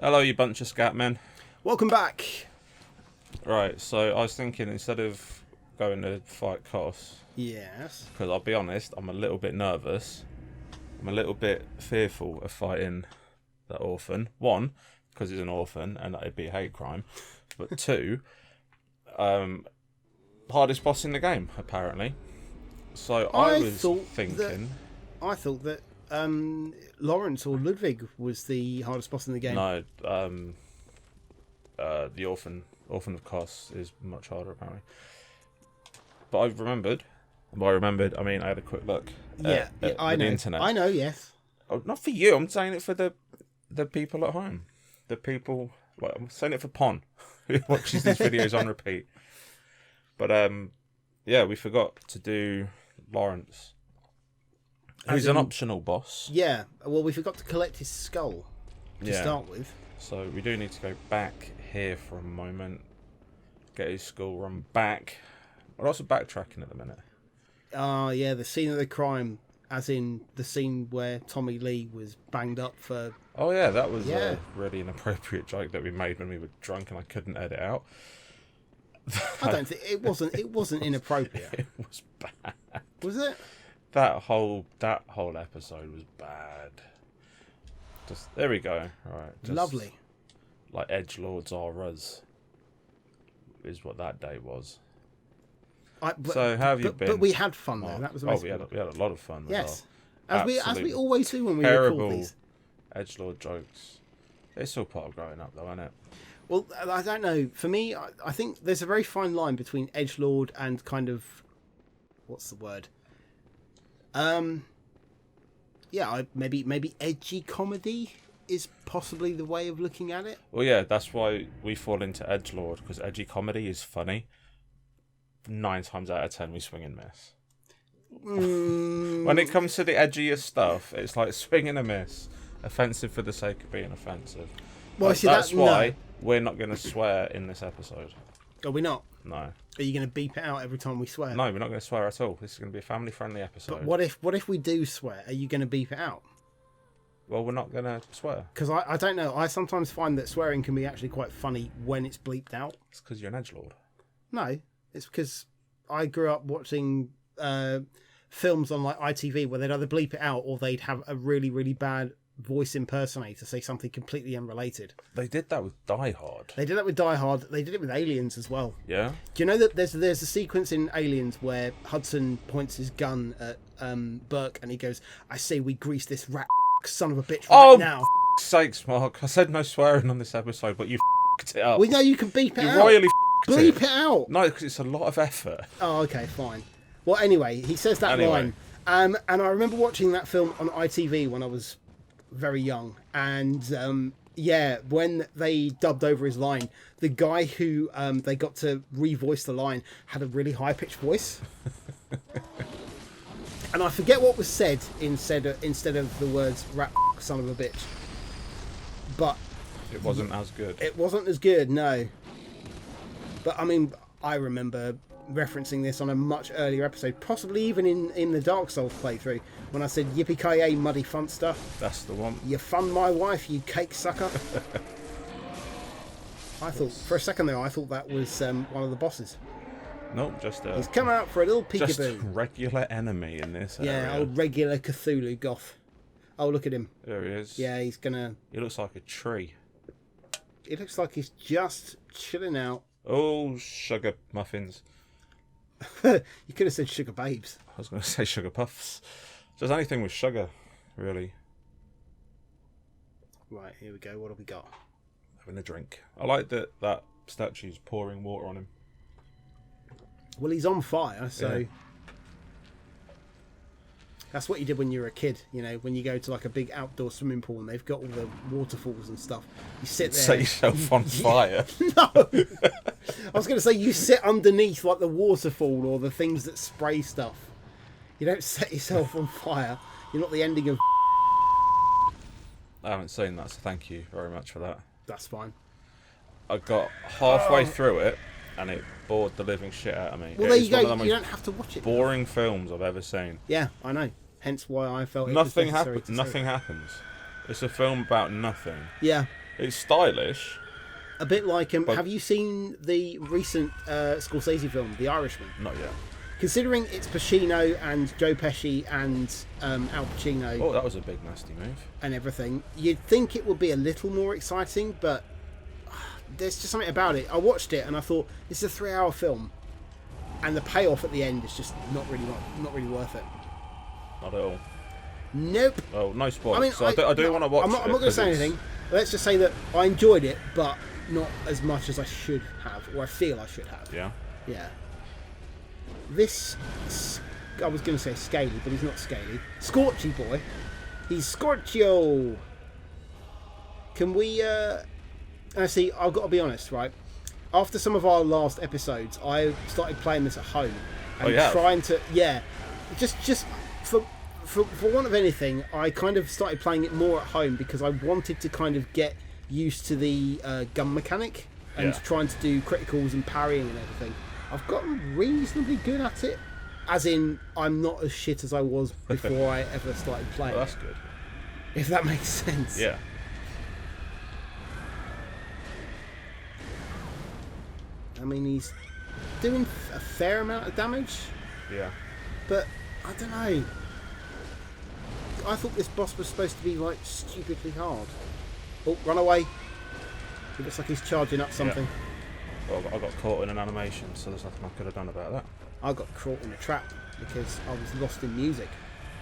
Hello, you bunch of scatmen. Welcome back. Right, so I was thinking instead of going to fight Koss, Yes. because I'll be honest, I'm a little bit nervous. I'm a little bit fearful of fighting that orphan. One, because he's an orphan and it'd be a hate crime. But two, hardest boss in the game, apparently. So I was thinking... I thought that Lawrence or Ludwig was the hardest boss in the game. No, the Orphan of Koss is much harder, apparently. But I remembered. By remembered, I mean I had a quick look at the internet. I know, yes. Oh, not for you. I'm saying it for the people at home. The people... Well, I'm saying it for Pon, who watches these videos on repeat. But, yeah, we forgot to do Lawrence, who's an optional boss. Yeah, well, we forgot to collect his skull to start with. So we do need to go back here for a moment, get his skull, run back. We're also backtracking at the minute. Yeah, the scene of the crime, as in the scene where Tommy Lee was banged up for... Oh yeah, that was a really inappropriate joke that we made when we were drunk and I couldn't edit out. I don't think it wasn't inappropriate. It was bad. Was it? That whole episode was bad. Just there we go. All right. Just lovely. Like edgelords are us is what that day was. So how have you been? But we had fun though. That was we had a lot of fun. Yes, as we always do when we record these. Edgelord jokes. It's all part of growing up, though, isn't it? Well, I don't know. For me, I think there's a very fine line between edgelord and kind of what's the word? Yeah, maybe edgy comedy is possibly the way of looking at it. Well, yeah, that's why we fall into edgelord, because edgy comedy is funny. 9 times out of 10, we swing and miss. When it comes to the edgiest stuff, it's like swing and a miss. Offensive for the sake of being offensive. Well, that's why we're not going to swear in this episode. Are we not? No. Are you going to beep it out every time we swear? No, we're not going to swear at all. This is going to be a family-friendly episode. But what if we do swear? Are you going to beep it out? Well, we're not going to swear. Because I don't know. I sometimes find that swearing can be actually quite funny when it's bleeped out. It's because you're an edgelord. No, it's because I grew up watching films on like ITV where they'd either bleep it out or they'd have a really, really bad voice impersonator say something completely unrelated. They did that with Die Hard. They did that with Die Hard. They did it with Aliens as well. Yeah. Do you know that there's a sequence in Aliens where Hudson points his gun at Burke and he goes, "I say we grease this rat son of a bitch right now." Oh, sakes, Mark! I said no swearing on this episode, but you f***ed it up. We know you can beep it out. You royally bleep it out. No, because it's a lot of effort. Oh, okay, fine. Well, anyway, he says that line, and I remember watching that film on ITV when I was very young, and when they dubbed over his line, the guy who they got to revoice the line had a really high pitched voice, and I forget what was said instead of the words "rat son of a bitch," but it wasn't as good. It wasn't as good, no. But I mean, I remember referencing this on a much earlier episode, possibly even in the Dark Souls playthrough, when I said "Yippee-ki-yay, muddy funster." That's the one. You fun my wife, you cake sucker. I thought for a second there, I thought that was one of the bosses. Nope, just he's come out for a little peekaboo. Just a regular enemy in this area. Yeah, old regular Cthulhu goth. Oh, look at him. There he is. Yeah, he's gonna... He looks like a tree. It looks like he's just chilling out. Oh, sugar muffins. You could have said sugar babes. I was going to say sugar puffs. Just anything with sugar, really. Right, here we go. What have we got? Having a drink. I like that statue's pouring water on him. Well, he's on fire, so... Yeah. That's what you did when you were a kid, you know, when you go to like a big outdoor swimming pool and they've got all the waterfalls and stuff. You sit there. Set yourself on fire. No! I was going to say you sit underneath like the waterfall or the things that spray stuff. You don't set yourself on fire. You're not the ending of... I haven't seen that, so thank you very much for that. That's fine. I got halfway through it and it bored the living shit out of me. Well, there you go. You don't have to watch it. Boring films I've ever seen. Yeah, I know. Hence why I felt nothing happens. Nothing happens. It's a film about nothing. Yeah. It's stylish. A bit like have you seen the recent Scorsese film, The Irishman? Not yet. Considering it's Pacino and Joe Pesci and Al Pacino. Oh, that was a big nasty move. And everything, you'd think it would be a little more exciting, but there's just something about it. I watched it and I thought this is a 3-hour film, and the payoff at the end is just not really worth it. Not at all. Nope. Well, no spoilers. I mean, so I do want to watch it. I'm not going to say anything. Let's just say that I enjoyed it, but not as much as I should have, or I feel I should have. Yeah. Yeah. This, I was going to say scaly, but he's not scaly. Scorchy boy. He's Scorchio. Can we, see, I've got to be honest, right? After some of our last episodes, I started playing this at home. And trying to, just for want of anything, I kind of started playing it more at home because I wanted to kind of get used to the gun mechanic and trying to do criticals and parrying and everything. I've gotten reasonably good at it, as in I'm not as shit as I was before I ever started playing. Well, that's good. If that makes sense. Yeah. I mean, he's doing a fair amount of damage. Yeah. But I don't know. I thought this boss was supposed to be like stupidly hard. Oh, run away! It looks like he's charging up something. Yeah. Well, I got caught in an animation, so there's nothing I could have done about that. I got caught in a trap because I was lost in music.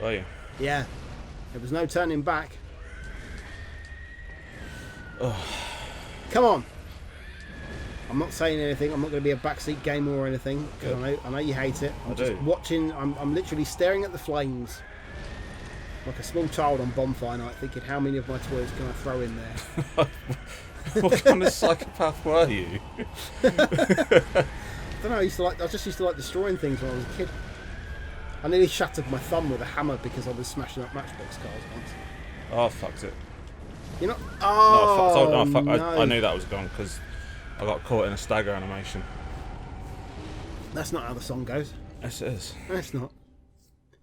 Oh, yeah. Yeah. There was no turning back. Oh. Come on! I'm not saying anything. I'm not going to be a backseat gamer or anything. Because I know you hate it. I'm just watching. I'm literally staring at the flames like a small child on bonfire night, thinking, how many of my toys can I throw in there? What kind of psychopath were you? I don't know. I just used to like destroying things when I was a kid. I nearly shattered my thumb with a hammer because I was smashing up Matchbox cars once. Oh, fucked it. You're not. Oh, no. I knew that was gone because I got caught in a stagger animation. That's not how the song goes. Yes, it is. No, it's not.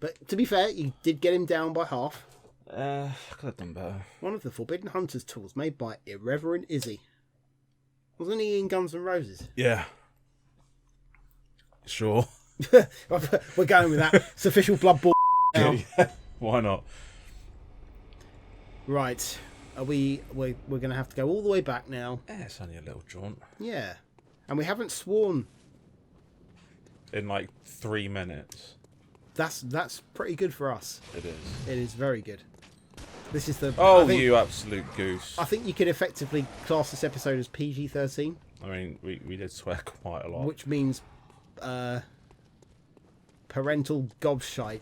But to be fair, you did get him down by half. I could have done better. One of the Forbidden Hunters tools made by Irreverent Izzy. Wasn't he in Guns N' Roses? Yeah. Sure. We're going with that. It's official Bloodborne now. Yeah. Why not? Right. We're going to have to go all the way back now. Yeah, it's only a little jaunt. Yeah. And we haven't sworn. In like 3 minutes. That's pretty good for us. It is. It is very good. This is the... Oh, you absolute goose. I think you could effectively class this episode as PG-13. I mean, we did swear quite a lot. Which means parental gobshite.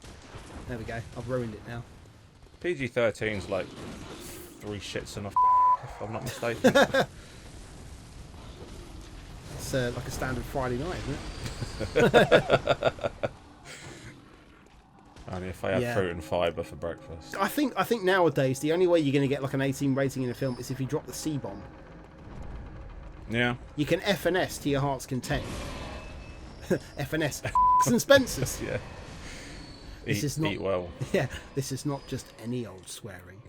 There we go. I've ruined it now. PG-13's like 3 shits and a if I'm not mistaken. It's like a standard Friday night, isn't it? Only if I have fruit and fibre for breakfast. I think nowadays the only way you're going to get like an 18 rating in a film is if you drop the C-bomb. Yeah. You can F and S to your heart's content. F and S. and Spencer's. Yeah. Eat well. Yeah. This is not just any old swearing.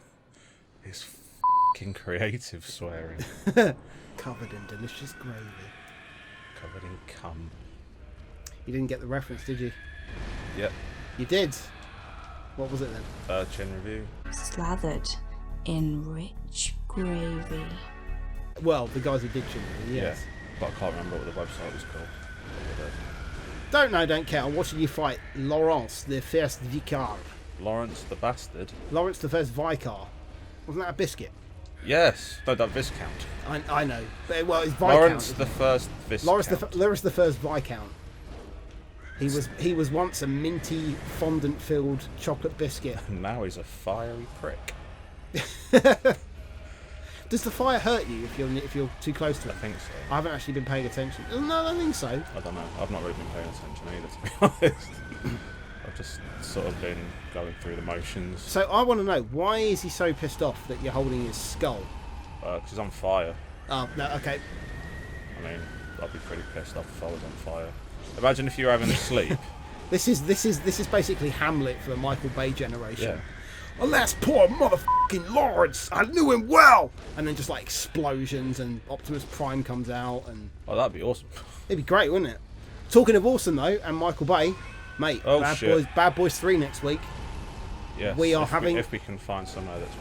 It's fucking creative swearing. Covered in delicious gravy. Covered in cum. You didn't get the reference, did you? Yep. You did. What was it then? Chin review. Slathered in rich gravy. Well, the guys who did Chin review, yes. Yeah, but I can't remember what the website was called. Don't know, don't care. I'm watching you fight Laurence, the first Vicar. Lawrence the Bastard? Lawrence the first Vicar. Wasn't that a biscuit? Yes. No, that Viscount. I know. But, well, it's Viscount. Lawrence the first Viscount. Lawrence the first Viscount. He was once a minty, fondant-filled chocolate biscuit. Now he's a fiery prick. Does the fire hurt you if you're too close to it? I think so. I haven't actually been paying attention. No, I don't think so. I don't know. I've not really been paying attention either, to be honest. I've just sort of been going through the motions. So I want to know, why is he so pissed off that you're holding his skull? Because he's on fire. Oh, no, okay. I mean, I'd be pretty pissed off if I was on fire. Imagine if you were having a sleep. This is basically Hamlet for the Michael Bay generation. Yeah. Alas, poor motherfucking Lawrence! I knew him well! And then just like explosions and Optimus Prime comes out and... Oh, that'd be awesome. It'd be great, wouldn't it? Talking of awesome though, and Michael Bay, mate, Oh, Bad Boys 3 next week. Yes, We are if we can find somewhere that's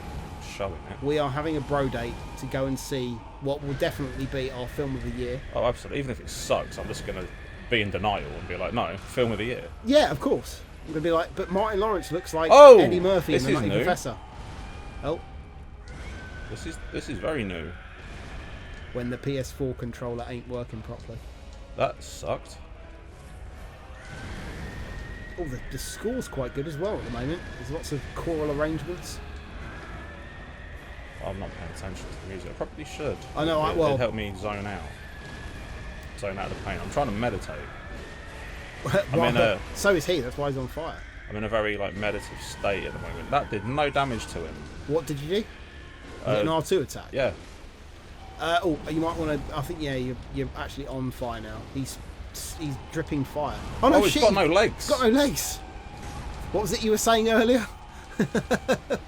showing it. We are having a bro date to go and see what will definitely be our film of the year. Oh, absolutely. Even if it sucks, I'm just going to be in denial and be like, no, film of the year. Yeah, of course. I'm going to be like, but Martin Lawrence looks like Oh, Eddie Murphy in this The is Nutty new. Professor. Oh, This is very new. when the PS4 controller ain't working properly. That sucked. Oh, the score's quite good as well at the moment. There's lots of choral arrangements. I'm not paying attention to the music. I probably should. I know, It'd help me zone out of the pain. I'm trying to meditate. Right, so is he. That's why he's on fire. I'm in a very meditative state at the moment. That did no damage to him. What did you do? Was it an R2 attack? Yeah. Oh, you might want to. I think you're actually on fire now. He's dripping fire. Oh no, he's shit! got no legs. He's got no legs. What was it you were saying earlier? Can't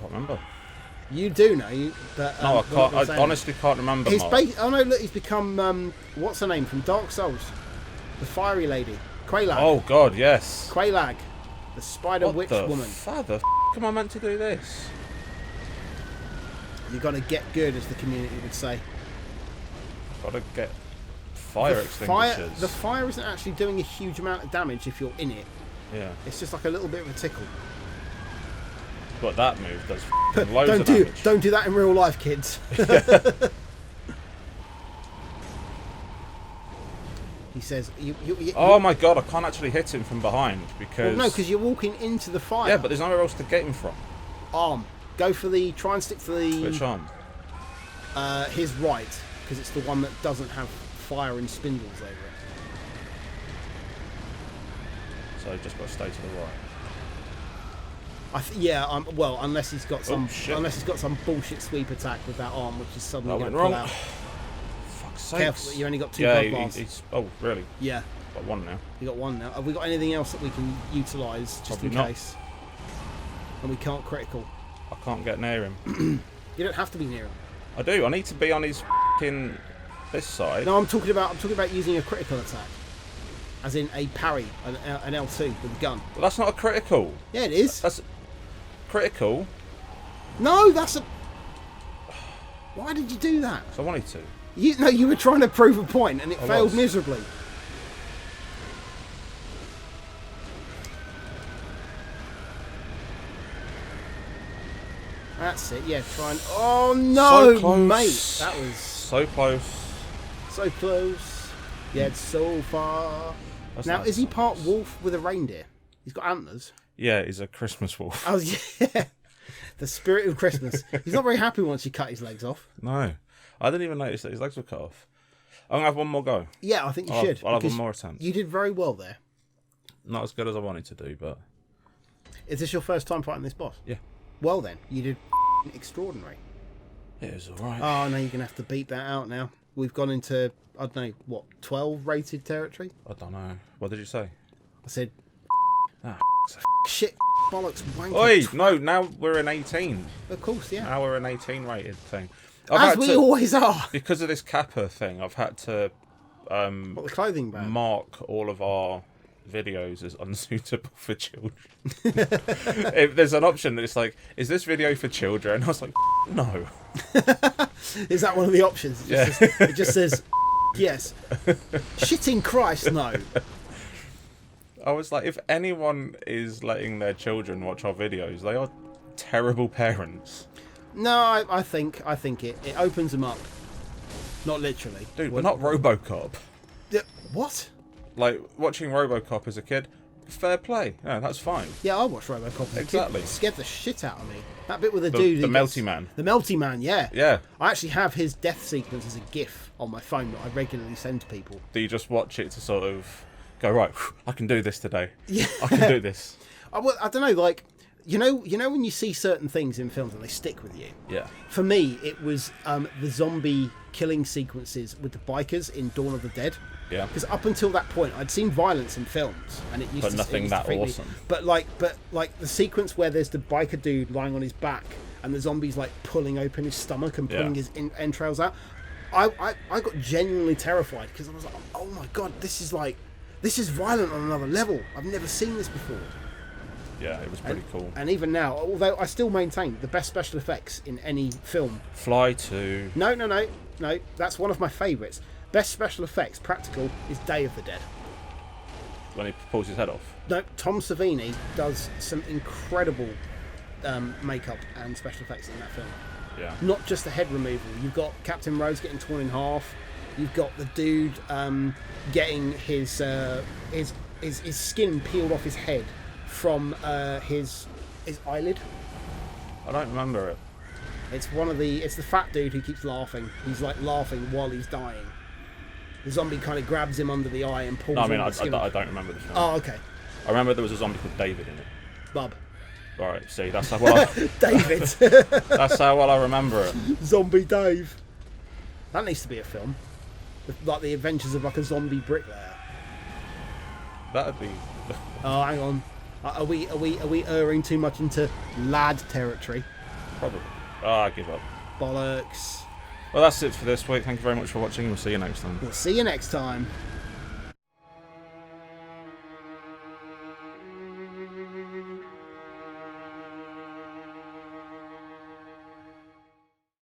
remember. You do know, but No, I can't. I honestly can't remember. Oh no, look, he's become what's her name from Dark Souls? The fiery lady, Quelaag. Oh God, yes. Quelaag, the spider witch woman. How the am I meant to do this? You got to get good, as the community would say. Got to get fire extinguishers. The fire isn't actually doing a huge amount of damage if you're in it. Yeah. It's just like a little bit of a tickle. But that move does loads of damage. Don't do that in real life, kids. He says, oh my God, I can't actually hit him from behind because... Well, no, because you're walking into the fire. Yeah, but there's nowhere else to get him from. Arm. Try and stick to the... Which arm? His right, because it's the one that doesn't have fire and spindles over it. So I've just got to stay to the right. Well, unless he's got some, unless he's got some bullshit sweep attack with that arm, which is suddenly going to went pull wrong. out. Fuck's sake! Careful, you only got 2 blood bars. Oh, really? Yeah, Got one now. you got 1 now. Have we got anything else that we can utilise just Probably in not. case? And we can't critical. I can't get near him. You don't have to be near him. I do. I need to be on his f***ing this side. No, I'm talking about using a critical attack, as in a parry, an L2 with a gun. Well, that's not a critical. Yeah, it is. That's critical. No, that's a. Why did you do that? So I wanted to. You were trying to prove a point, and it failed miserably. That's it. Yeah, try and. Oh no, So close. mate! That was So close. so close. Yet so far. That's Now, nice. is he part wolf with a reindeer? He's got antlers. Yeah, he's a Christmas wolf. Oh yeah, the spirit of Christmas. He's not very happy once you cut his legs off. No. I didn't even notice that his legs were cut off. I'm going to have one more go. Yeah, I think you I'll should. I'll have because one more attempt. You did very well there. Not as good as I wanted to do, but... Is this your first time fighting this boss? Yeah. Well then, you did extraordinary. It was alright. Oh no, you're going to have to beat that out now. We've gone into, I don't know, what, 12 rated territory? I don't know. What did you say? I said, Ah, shit, bollocks, wanker. Oi, no, now we're in 18. Of course, yeah. Now we're an 18 rated thing. As we always are. Because of this Kappa thing, I've had to What, the clothing band? mark all of our videos as unsuitable for children. If there's an option that it's like, is this video for children? I was like, no. Is that one of the options? It just says yes. Shitting Christ, no. I was like, if anyone is letting their children watch our videos, they are terrible parents. No, I think it opens them up. Not literally. Dude, we're not RoboCop. What? Like, watching RoboCop as a kid, fair play. Yeah, that's fine. Yeah, I watched RoboCop as a Exactly. kid. It scared the shit out of me. That bit with the The dude. who melty gets- man. The melty man, yeah. Yeah. I actually have his death sequence as a GIF on my phone that I regularly send to people. Do you just watch it to sort of go, right, I can do this today. Yeah. I can do this. I don't know, like, you know when you see certain things in films and they stick with you. Yeah. For me, it was the zombie killing sequences with the bikers in Dawn of the Dead. Yeah. Because up until that point, I'd seen violence in films, and it used But to. nothing it used to that freak me. awesome. But like the sequence where there's the biker dude lying on his back, and the zombies like pulling open his stomach and pulling his entrails out. I got genuinely terrified because I was like, oh my god, this is violent on another level. I've never seen this before. Yeah, it was pretty cool. And even now, although I still maintain the best special effects in any film. Fly 2. No. That's one of my favourites. Best special effects, practical, is Day of the Dead. When he pulls his head off. No, Tom Savini does some incredible makeup and special effects in that film. Yeah. Not just the head removal. You've got Captain Rhodes getting torn in half. You've got the dude getting his skin peeled off his head from his eyelid. I don't remember it. It's the fat dude who keeps laughing. He's like laughing while he's dying. The zombie kind of grabs him under the eye and pulls. No, I mean, the skin off. I don't remember the film. Oh, okay. I remember there was a zombie called David in it. Bub. All right, see, that's how well. David. That's how well I remember it. Zombie Dave. That needs to be a film. Like the adventures of like a zombie bricklayer. That'd be. Oh, hang on. Are we erring too much into lad territory? Probably. I give up. Bollocks. Well, that's it for this week. Thank you very much for watching. We'll see you next time. We'll see you next time.